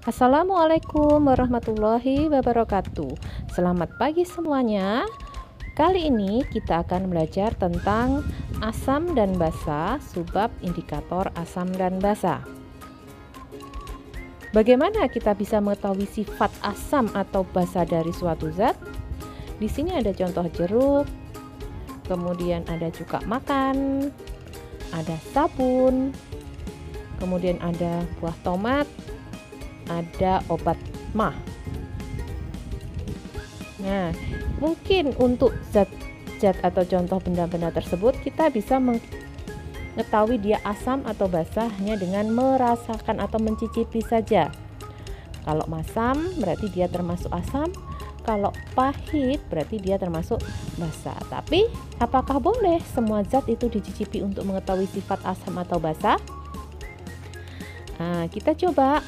Assalamualaikum warahmatullahi wabarakatuh. Selamat pagi semuanya. Kali ini kita akan belajar tentang asam dan basa, subbab indikator asam dan basa. Bagaimana kita bisa mengetahui sifat asam atau basa dari suatu zat? Di sini ada contoh jeruk, kemudian ada cuka makan, ada sabun, kemudian ada buah tomat, ada obat mah. Nah, mungkin untuk zat-zat atau contoh benda-benda tersebut kita bisa mengetahui dia asam atau basa hanya dengan merasakan atau mencicipi saja. Kalau masam berarti dia termasuk asam, kalau pahit berarti dia termasuk basa. Tapi apakah boleh semua zat itu dicicipi untuk mengetahui sifat asam atau basa? Nah, kita coba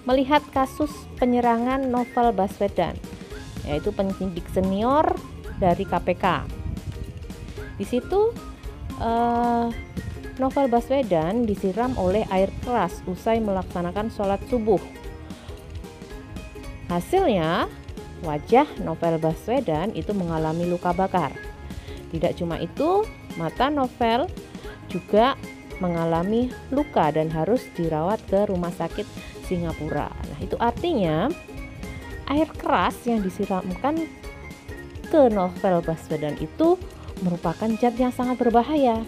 melihat kasus penyerangan Novel Baswedan, yaitu penyidik senior dari KPK. Di situ Novel Baswedan disiram oleh air keras usai melaksanakan sholat subuh. Hasilnya wajah Novel Baswedan itu mengalami luka bakar. Tidak cuma itu, mata Novel juga mengalami luka dan harus dirawat ke rumah sakit Singapura. Nah, itu artinya air keras yang disiramkan ke Novel Baswedan itu merupakan zat yang sangat berbahaya.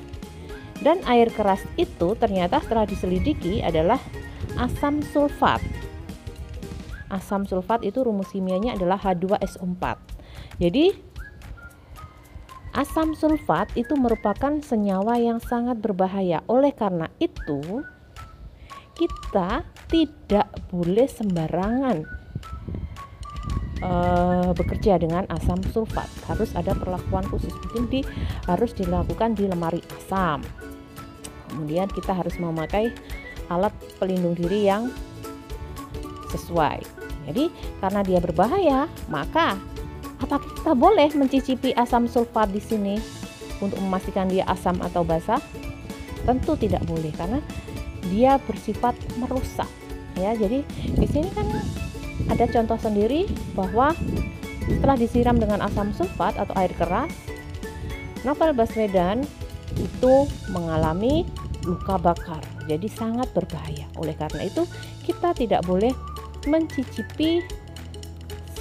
Dan air keras itu ternyata setelah diselidiki adalah asam sulfat. Asam sulfat itu rumus kimianya adalah H2SO4. Jadi asam sulfat itu merupakan senyawa yang sangat berbahaya. Oleh karena itu, kita tidak boleh sembarangan bekerja dengan asam sulfat. Harus ada perlakuan khusus. Mungkin harus dilakukan di lemari asam. Kemudian kita harus memakai alat pelindung diri yang sesuai. Jadi karena dia berbahaya, maka apakah kita boleh mencicipi asam sulfat di sini untuk memastikan dia asam atau basa? Tentu tidak boleh, karena dia bersifat merusak. Ya, jadi di sini kan ada contoh sendiri bahwa setelah disiram dengan asam sulfat atau air keras, Novel Baswedan itu mengalami luka bakar. Jadi sangat berbahaya. Oleh karena itu, kita tidak boleh mencicipi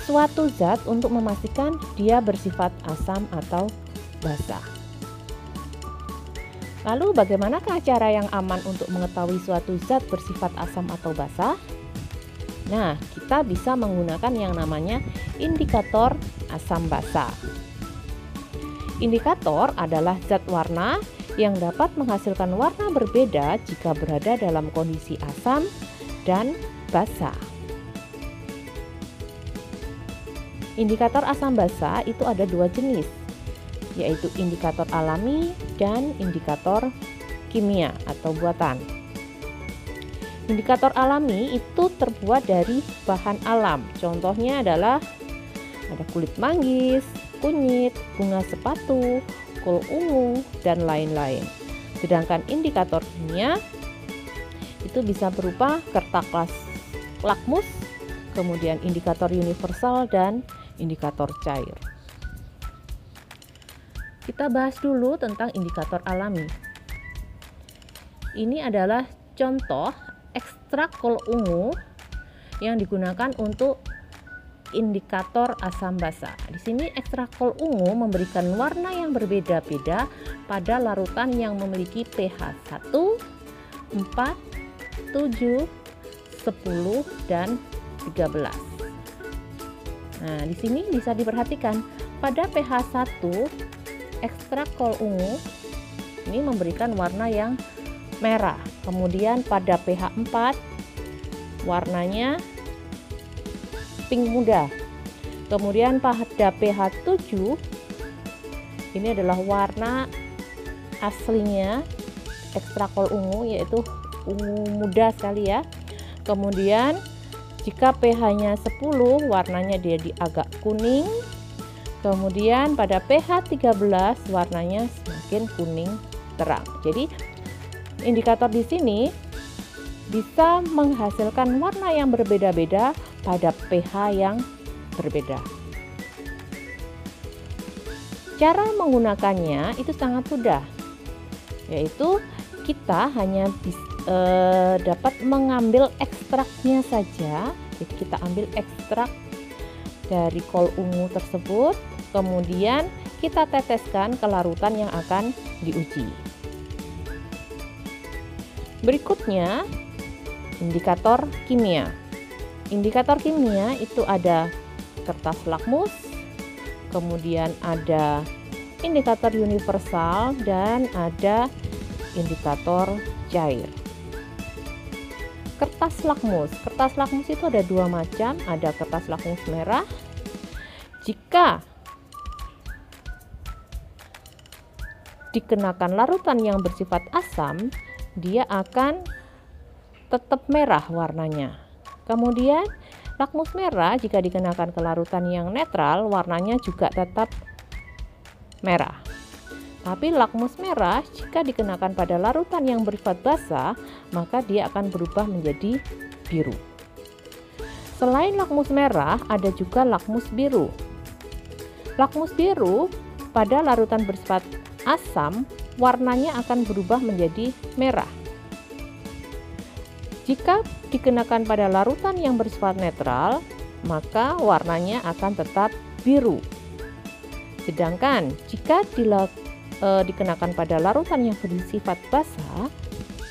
suatu zat untuk memastikan dia bersifat asam atau basa. Lalu bagaimanakah cara yang aman untuk mengetahui suatu zat bersifat asam atau basa? Nah, kita bisa menggunakan yang namanya indikator asam basa. Indikator adalah zat warna yang dapat menghasilkan warna berbeda jika berada dalam kondisi asam dan basa. Indikator asam basa itu ada dua jenis, yaitu indikator alami dan indikator kimia atau buatan. Indikator alami itu terbuat dari bahan alam. Contohnya adalah ada kulit manggis, kunyit, bunga sepatu, kol ungu, dan lain-lain. Sedangkan indikator kimia itu bisa berupa kertas lakmus, kemudian indikator universal dan indikator cair. Kita bahas dulu tentang indikator alami. Ini adalah contoh ekstrak kol ungu yang digunakan untuk indikator asam basa. Di sini ekstrak kol ungu memberikan warna yang berbeda-beda pada larutan yang memiliki pH 1, 4, 7, 10, dan 13. Nah, di sini bisa diperhatikan pada pH 1 ekstrak kol ungu ini memberikan warna yang merah. Kemudian pada pH 4 warnanya pink muda. Kemudian pada pH 7 ini adalah warna aslinya ekstrak kol ungu, yaitu ungu muda sekali ya. Kemudian jika pH-nya 10, warnanya jadi agak kuning. Kemudian pada pH 13 warnanya semakin kuning terang. Jadi indikator di sini bisa menghasilkan warna yang berbeda-beda pada pH yang berbeda. Cara menggunakannya itu sangat mudah, yaitu kita hanya dapat mengambil ekstraknya saja. Jadi kita ambil ekstrak dari kol ungu tersebut, kemudian kita teteskan ke larutan yang akan diuji. Berikutnya, indikator kimia. Indikator kimia itu ada kertas lakmus, kemudian ada indikator universal, dan ada indikator cair. Kertas lakmus itu ada dua macam, ada kertas lakmus merah. Jika dikenakan larutan yang bersifat asam, dia akan tetap merah warnanya. Kemudian lakmus merah jika dikenakan ke larutan yang netral, warnanya juga tetap merah. Tapi lakmus merah jika dikenakan pada larutan yang bersifat basah, maka dia akan berubah menjadi biru. Selain lakmus merah, ada juga lakmus biru. Lakmus biru pada larutan bersifat asam, warnanya akan berubah menjadi merah. Jika dikenakan pada larutan yang bersifat netral, maka warnanya akan tetap biru. Sedangkan jika dikenakan pada larutan yang bersifat basah,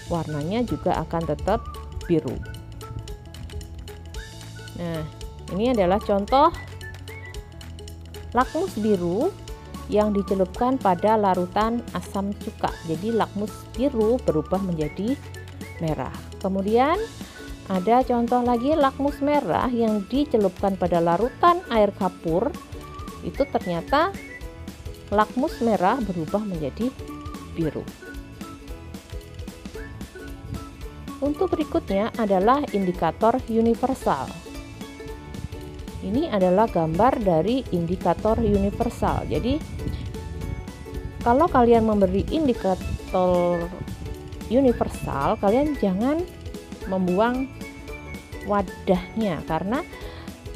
warnanya juga akan tetap biru. Nah, ini adalah contoh lakmus biru yang dicelupkan pada larutan asam cuka. Jadi lakmus biru berubah menjadi merah. Kemudian ada contoh lagi lakmus merah yang dicelupkan pada larutan air kapur. Itu ternyata lakmus merah berubah menjadi biru. Untuk berikutnya adalah indikator universal. Ini adalah gambar dari indikator universal. Jadi kalau kalian memberi indikator universal, kalian jangan membuang wadahnya, karena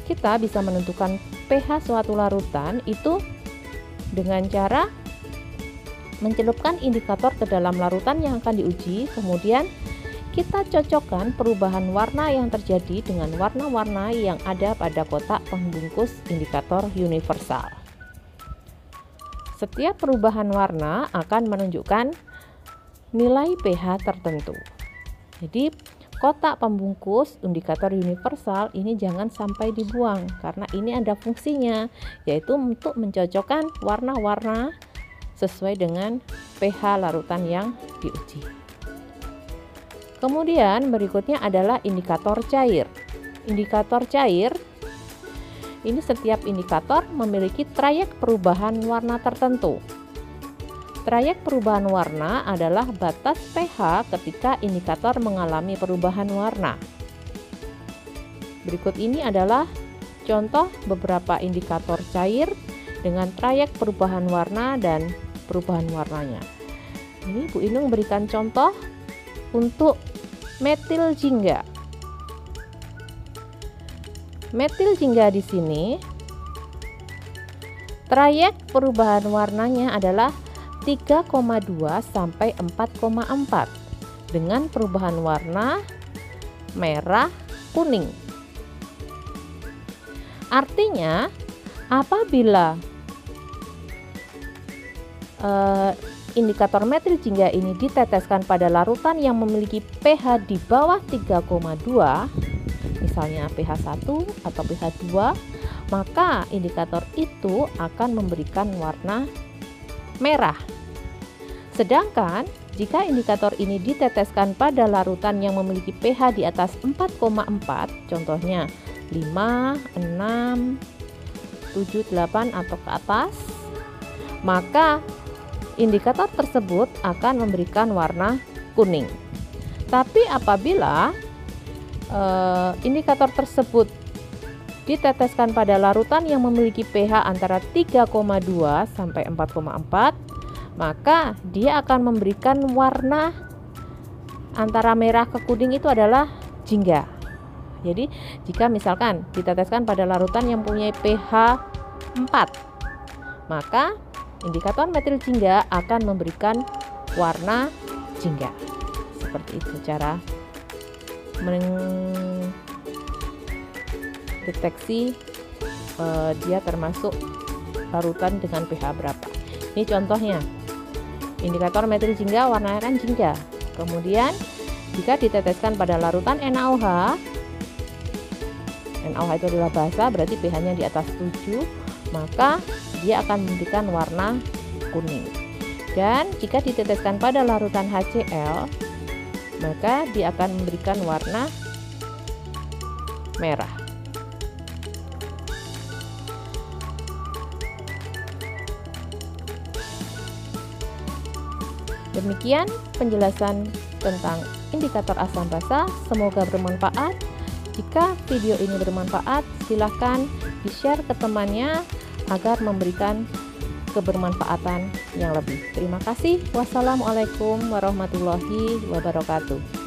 kita bisa menentukan pH suatu larutan itu dengan cara mencelupkan indikator ke dalam larutan yang akan diuji, kemudian kita cocokkan perubahan warna yang terjadi dengan warna-warna yang ada pada kotak pembungkus indikator universal. Setiap perubahan warna akan menunjukkan nilai pH tertentu. Jadi kotak pembungkus indikator universal ini jangan sampai dibuang, karena ini ada fungsinya, yaitu untuk mencocokkan warna-warna sesuai dengan pH larutan yang diuji. Kemudian berikutnya adalah indikator cair. Indikator cair ini setiap indikator memiliki trayek perubahan warna tertentu. Trayek perubahan warna adalah batas pH ketika indikator mengalami perubahan warna. Berikut ini adalah contoh beberapa indikator cair dengan trayek perubahan warna dan perubahan warnanya. Ini Bu Inung berikan contoh untuk metil jingga. Metil jingga di sini trayek perubahan warnanya adalah 3,2 sampai 4,4 dengan perubahan warna merah kuning. Artinya apabila indikator metil jingga ini diteteskan pada larutan yang memiliki pH di bawah 3,2, misalnya pH 1 atau pH 2, maka indikator itu akan memberikan warna merah. Sedangkan jika indikator ini diteteskan pada larutan yang memiliki pH di atas 4,4, contohnya 5, 6, 7, 8 atau ke atas, maka indikator tersebut akan memberikan warna kuning. Tapi apabila indikator tersebut diteteskan pada larutan yang memiliki pH antara 3,2 sampai 4,4, maka dia akan memberikan warna antara merah ke kuning itu adalah jingga. Jadi jika misalkan diteteskan pada larutan yang punya pH 4, maka indikator metil jingga akan memberikan warna jingga. Seperti itu cara mendeteksi dia termasuk larutan dengan pH berapa. Ini contohnya, indikator metil jingga warnanya kan jingga. Kemudian jika diteteskan pada larutan NaOH, NaOH itu adalah basa, berarti pH-nya di atas 7, maka dia akan memberikan warna kuning. Dan jika diteteskan pada larutan HCl, maka dia akan memberikan warna merah. Demikian penjelasan tentang indikator asam basa, semoga bermanfaat. Jika video ini bermanfaat, silahkan di-share ke temannya agar memberikan kebermanfaatan yang lebih. Terima kasih. Wassalamualaikum warahmatullahi wabarakatuh.